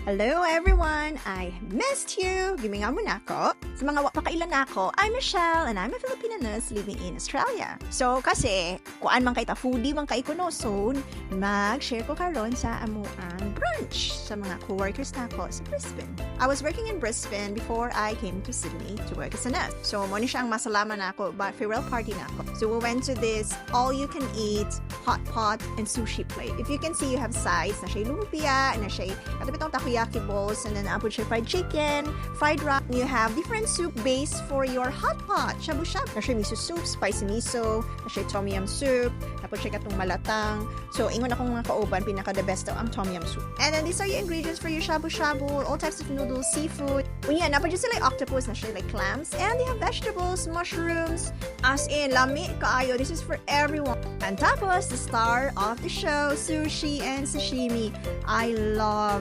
Hello everyone! I missed you! Giminga mo na ako. Sa mga wakakailan ako, I'm Michelle and I'm a Filipino nurse living in Australia. So kasi, kuan man kay ta foodie man kay kuno soon, mag-share ko karon sa amuang brunch sa mga co-workers na ako sa Brisbane. I was working in Brisbane before I came to Sydney to work as a nurse. So mo ni siyang masalama na ako, but farewell party na ako. So we went to this all-you-can-eat hot pot and sushi plate. If you can see, you have sides na siya lumpia, na siya katapitong takoyaki balls, and then apple siya fried chicken, fried rice. You have different soup base for your hot pot. Shabu Shabu. Na siya miso soup, spicy miso, na siya tom yum soup, tapos siya katong malatang. So, ingon akong mga kauban, pinaka the best daw ang tom yum soup. And then these are your ingredients for your shabu shabu, all types of noodles, seafood. Unya, napad sila like octopus, na siya like clams, and they have vegetables, mushrooms, as in, lami kaayo. This is for everyone. And tapos, the star of the show, sushi and sashimi. I love